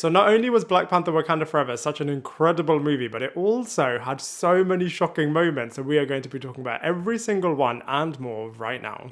So not only was Black Panther Wakanda Forever such an incredible movie, but it also had so many shocking moments, and we are going to be talking about every single one and more right now.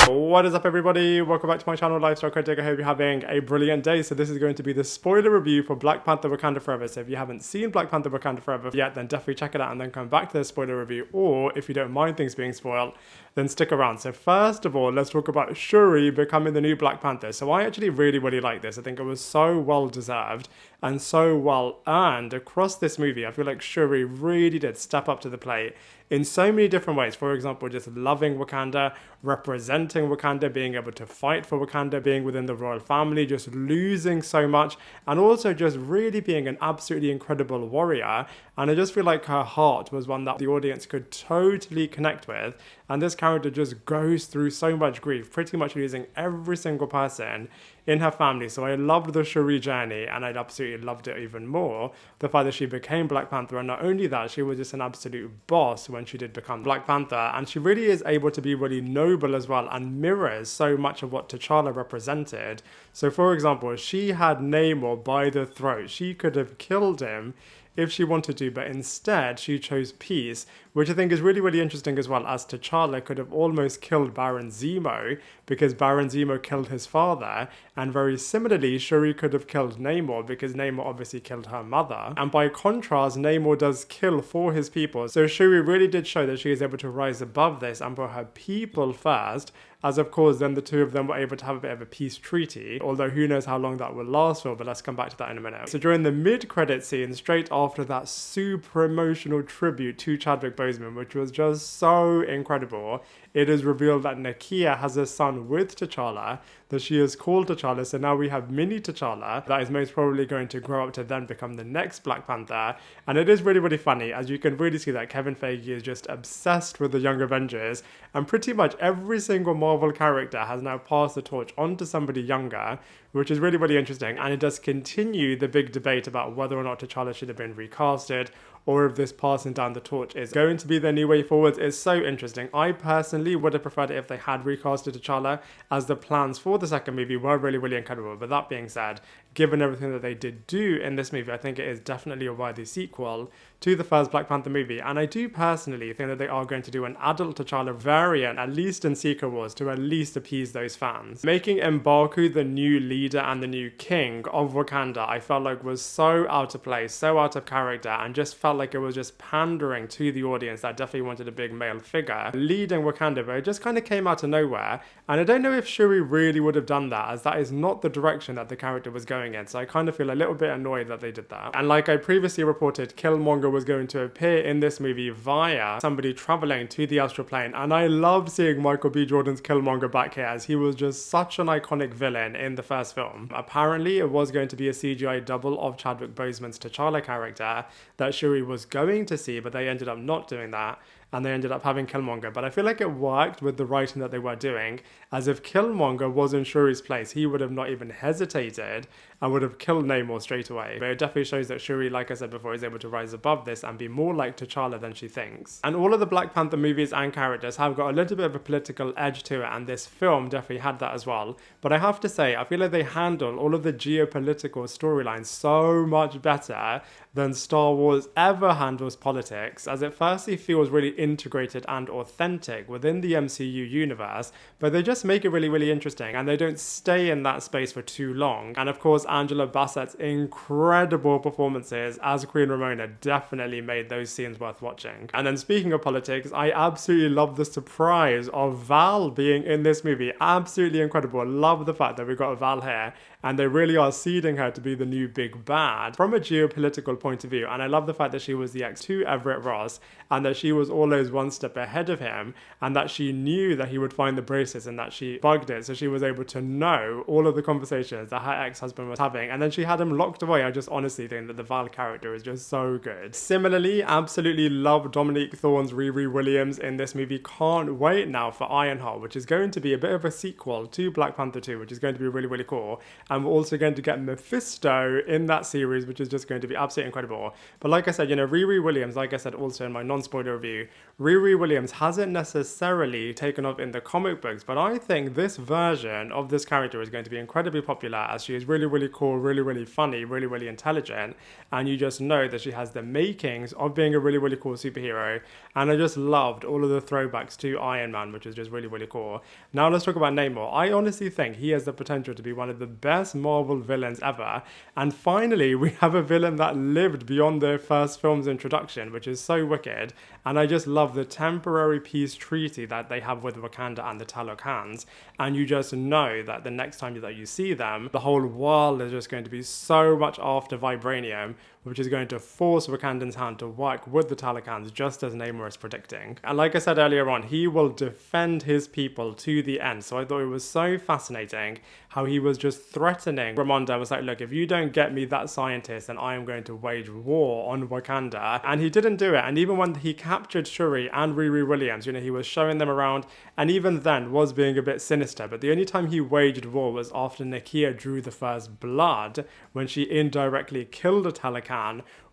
What is up, everybody? Welcome back to my channel, Lifestyle Critic. I hope you're having a brilliant day. So this is going to be the spoiler review for Black Panther Wakanda Forever. So if you haven't seen Black Panther Wakanda Forever yet, then definitely check it out and then come back to the spoiler review. Or if you don't mind things being spoiled, then stick around. So first of all, let's talk about Shuri becoming the new Black Panther. So I actually really like this. I think it was so well deserved and so well earned across this movie. I feel like Shuri really did step up to the plate in so many different ways. For example, just loving Wakanda, representing Wakanda, being able to fight for Wakanda, being within the royal family, just losing so much, and also just really being an absolutely incredible warrior. And I just feel like her heart was one that the audience could totally connect with. And this character just goes through so much grief, pretty much losing every single person in her family. So I loved the Shuri journey, and I absolutely loved it even more, the fact that she became Black Panther. And not only that, she was just an absolute boss when she did become Black Panther. And she really is able to be really noble as well, and mirrors so much of what T'Challa represented. So for example, she had Namor by the throat. She could have killed him if she wanted to, but instead she chose peace, which I think is really interesting as well, as T'Challa could have almost killed Baron Zemo because Baron Zemo killed his father, and very similarly Shuri could have killed Namor because Namor obviously killed her mother, and by contrast Namor does kill for his people. So Shuri really did show that she is able to rise above this and put her people first, as of course then the two of them were able to have a bit of a peace treaty, although who knows how long that will last for, but let's come back to that in a minute. So during the mid-credit scene, straight after that super emotional tribute to Chadwick Boseman, which was just so incredible, it is revealed that Nakia has a son with T'Challa, that she is called T'Challa. So now we have mini T'Challa that is most probably going to grow up to then become the next Black Panther. And it is really funny, as you can really see that Kevin Feige is just obsessed with the Young Avengers, and pretty much every single Marvel character has now passed the torch on to somebody younger, which is really interesting. And it does continue the big debate about whether or not T'Challa should have been recasted, or if this passing down the torch is going to be their new way forwards. Is so interesting. I personally would have preferred it if they had recasted T'Challa, as the plans for the second movie were really incredible. But that being said, given everything that they did do in this movie, I think it is definitely a worthy sequel to the first Black Panther movie. And I do personally think that they are going to do an adult T'Challa variant, at least in Secret Wars, to at least appease those fans. Making M'Baku the new leader and the new king of Wakanda, I felt like was so out of place, so out of character, and just felt like it was just pandering to the audience that definitely wanted a big male figure leading Wakanda, but it just kind of came out of nowhere. And I don't know if Shuri really would have done that, as that is not the direction that the character was going in. So I kind of feel a little bit annoyed that they did that. And like I previously reported, Killmonger was going to appear in this movie via somebody traveling to the astral plane. And I love seeing Michael B. Jordan's Killmonger back here, as he was just such an iconic villain in the first film. Apparently it was going to be a CGI double of Chadwick Boseman's T'Challa character that Shuri was going to see, but they ended up not doing that, and they ended up having Killmonger. But I feel like it worked with the writing that they were doing, as if Killmonger was in Shuri's place, he would have not even hesitated and would have killed Namor straight away. But it definitely shows that Shuri, like I said before, is able to rise above this and be more like T'Challa than she thinks. And all of the Black Panther movies and characters have got a little bit of a political edge to it, and this film definitely had that as well. But I have to say, I feel like they handle all of the geopolitical storylines so much better than Star Wars ever handles politics, as it firstly feels really integrated and authentic within the MCU universe, but they just make it really interesting, and they don't stay in that space for too long. And of course, Angela Bassett's incredible performances as Queen Ramonda definitely made those scenes worth watching. And then speaking of politics, I absolutely love the surprise of Val being in this movie. Absolutely incredible. Love the fact that we got Val here, and they really are seeding her to be the new big bad from a geopolitical point of view. And I love the fact that she was the ex to Everett Ross, and that she was always one step ahead of him, and that she knew that he would find the braces, and that she bugged it, so she was able to know all of the conversations that her ex-husband was having, and then she had him locked away. I just honestly think that the Val character is just so good. Similarly, absolutely love Dominique Thorne's Riri Williams in this movie. Can't wait now for Ironheart, which is going to be a bit of a sequel to Black Panther 2, which is going to be really cool. And we're also going to get Mephisto in that series, which is just going to be absolutely incredible. But like I said, Riri Williams, like I said also in my non-spoiler review, Riri Williams hasn't necessarily taken off in the comic books, but I think this version of this character is going to be incredibly popular as she is really, really cool, really, really funny, really, really intelligent, and you just know that she has the makings of being a really, really cool superhero. And I just loved all of the throwbacks to Iron Man, which is just really, really cool. Now let's talk about Namor. I honestly think he has the potential to be one of the best Marvel villains ever, and finally we have a villain that lived beyond their first film's introduction, which is so wicked. And I just love the temporary peace treaty that they have with Wakanda and the Talokans, and you just know that the next time that you see them, the whole world is just going to be so much after vibranium, which is going to force Wakandan's hand to work with the Talokans, just as Namor is predicting. And like I said earlier on, he will defend his people to the end. So I thought it was so fascinating how he was just threatening Romonda. Was like, look, if you don't get me that scientist, then I am going to wage war on Wakanda. And he didn't do it. And even when he captured Shuri and Riri Williams, you know, he was showing them around, and even then was being a bit sinister. But the only time he waged war was after Nakia drew the first blood, when she indirectly killed a Talokan,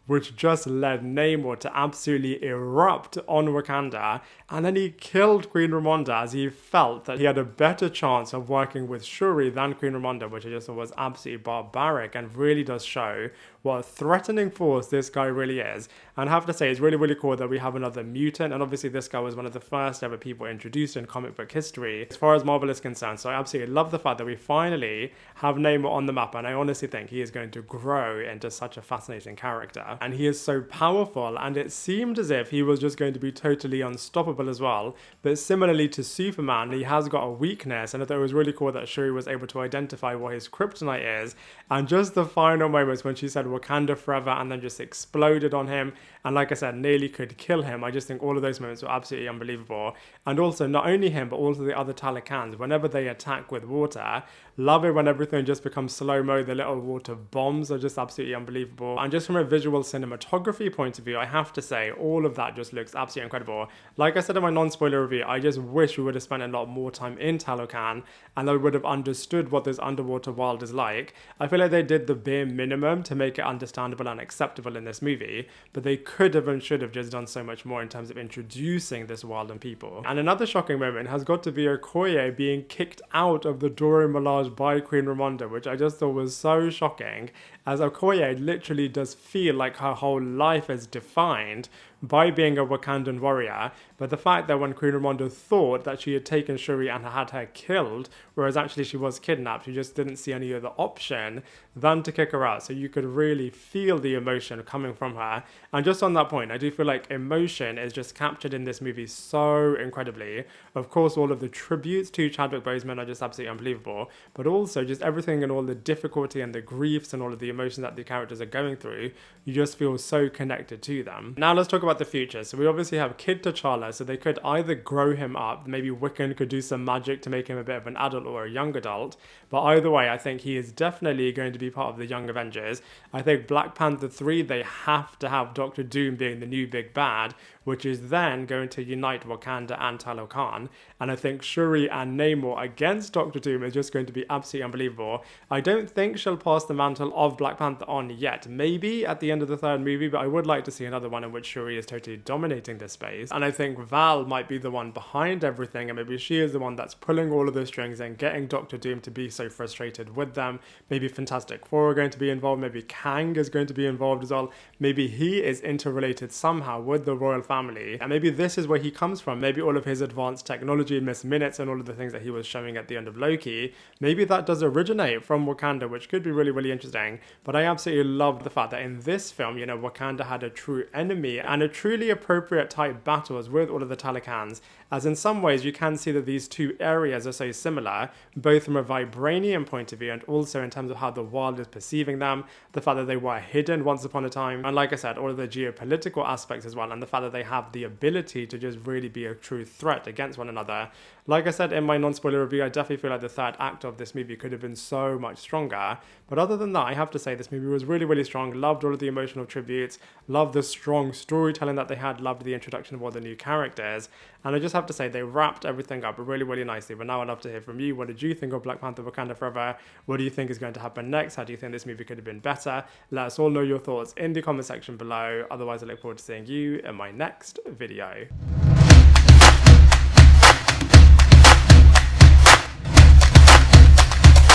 which just led Namor to absolutely erupt on Wakanda. And then he killed Queen Romonda as he felt that he had a better chance of working with Shuri than Queen Romonda, which I just thought was absolutely barbaric and really does show what a threatening force this guy really is. And I have to say, it's really, really cool that we have another mutant, and obviously this guy was one of the first ever people introduced in comic book history as far as Marvel is concerned. So I absolutely love the fact that we finally have Namor on the map, and I honestly think he is going to grow into such a fascinating character. And he is so powerful, and it seemed as if he was just going to be totally unstoppable as well. But similarly to Superman, he has got a weakness, and I thought it was really cool that Shuri was able to identify what his kryptonite is. And just the final moments when she said Wakanda Forever and then just exploded on him, and like I said, nearly could kill him. I just think all of those moments were absolutely unbelievable. And also, not only him, but also the other Talokans, whenever they attack with water, love it when everything just becomes slow-mo. The little water bombs are just absolutely unbelievable. And just from a visual cinematography point of view, I have to say, all of that just looks absolutely incredible. Like I said in my non-spoiler review, I just wish we would have spent a lot more time in Talokan, and I would have understood what this underwater world is like. I feel like they did the bare minimum to make it understandable and acceptable in this movie, but they could have and should have just done so much more in terms of introducing this world and people. And another shocking moment has got to be Okoye being kicked out of the Dora Milaje by Queen Romonda, which I just thought was so shocking, as Okoye literally does feel like her whole life is defined by being a Wakandan warrior. But the fact that when Queen Ramonda thought that she had taken Shuri and had her killed, whereas actually she was kidnapped, she just didn't see any other option than to kick her out. So you could really feel the emotion coming from her. And just on that point, I do feel like emotion is just captured in this movie so incredibly. Of course, all of the tributes to Chadwick Boseman are just absolutely unbelievable, but also just everything and all the difficulty and the griefs and all of the emotions that the characters are going through, you just feel so connected to them. Now let's talk about the future. So we obviously have Kid T'Challa, so they could either grow him up, maybe Wiccan could do some magic to make him a bit of an adult or a young adult, but either way, I think he is definitely going to be part of the Young Avengers. I think Black Panther 3, they have to have Doctor Doom being the new big bad, which is then going to unite Wakanda and Talokan. And I think Shuri and Namor against Doctor Doom is just going to be absolutely unbelievable. I don't think she'll pass the mantle of Black Panther on yet. Maybe at the end of the third movie, but I would like to see another one in which Shuri is totally dominating this space. And I think Val might be the one behind everything, and maybe she is the one that's pulling all of the strings and getting Doctor Doom to be so frustrated with them. Maybe Fantastic Four are going to be involved. Maybe Kang is going to be involved as well. Maybe he is interrelated somehow with the royal family, and maybe this is where he comes from. Maybe all of his advanced technology, Miss Minutes, and all of the things that he was showing at the end of Loki, maybe that does originate from Wakanda, which could be really, really interesting. But I absolutely loved the fact that in this film, you know, Wakanda had a true enemy and a truly appropriate type battles with all of the Talokans, as in some ways you can see that these two areas are so similar, both from a vibranium point of view and also in terms of how the world is perceiving them, the fact that they were hidden once upon a time, and like I said, all of the geopolitical aspects as well, and the fact that they have the ability to just really be a true threat against one another. Like I said in my non-spoiler review, I definitely feel like the third act of this movie could have been so much stronger. But other than that, I have to say this movie was really, really strong. Loved all of the emotional tributes, loved the strong storytelling that they had, loved the introduction of all the new characters. And I just have to say they wrapped everything up really, really nicely. But now I'd love to hear from you. What did you think of Black Panther Wakanda Forever? What do you think is going to happen next? How do you think this movie could have been better? Let us all know your thoughts in the comment section below. Otherwise, I look forward to seeing you in my next next video.